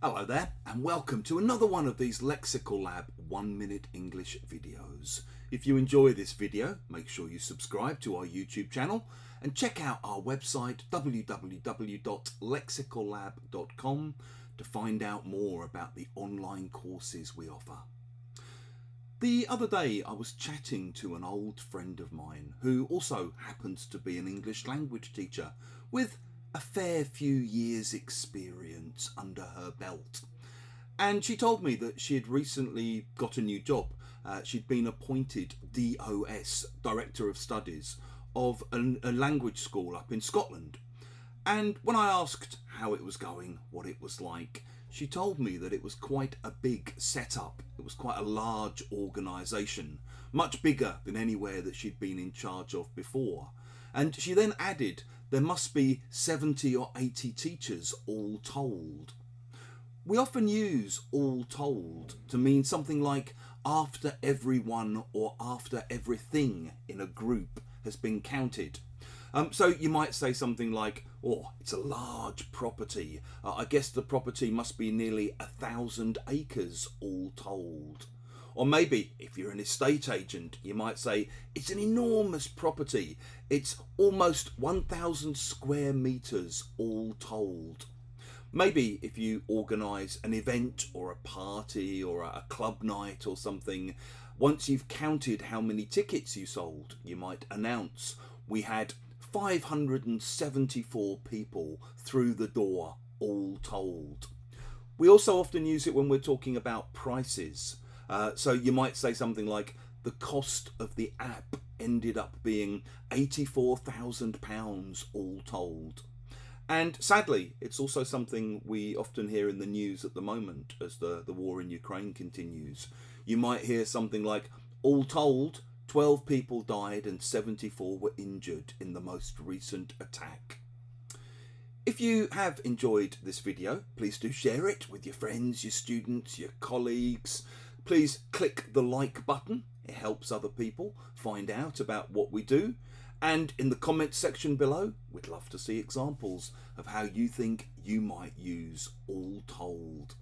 Hello there, and welcome to another one of these Lexical Lab 1-minute English videos. If you enjoy this video, make sure you subscribe to our YouTube channel and check out our website www.lexicallab.com to find out more about the online courses we offer. The other day I was chatting to an old friend of mine who also happens to be an English language teacher with a fair few years experience under her belt. And she told me that she had recently got a new job. She'd been appointed DOS, Director of Studies, of a language school up in Scotland. And when I asked how it was going, what it was like, she told me that it was quite a big setup. It was quite a large organisation, much bigger than anywhere that she'd been in charge of before. And she then added there must be 70 or 80 teachers all told. We often use all told to mean something like after everyone or after everything in a group has been counted. So you might say something like, oh, it's a large property. I guess the property must be nearly 1,000 acres all told. Or maybe, if you're an estate agent, you might say, it's an enormous property. It's almost 1,000 square metres all told. Maybe if you organise an event or a party or a club night or something, once you've counted how many tickets you sold, you might announce, we had 574 people through the door, all told. We also often use it when we're talking about prices. So you might say something like, the cost of the app ended up being £84,000 all told. And sadly, it's also something we often hear in the news at the moment as the war in Ukraine continues. You might hear something like, all told, 12 people died and 74 were injured in the most recent attack. If you have enjoyed this video, please do share it with your friends, your students, your colleagues. Please click the like button. It helps other people find out about what we do. And in the comments section below, we'd love to see examples of how you think you might use all told.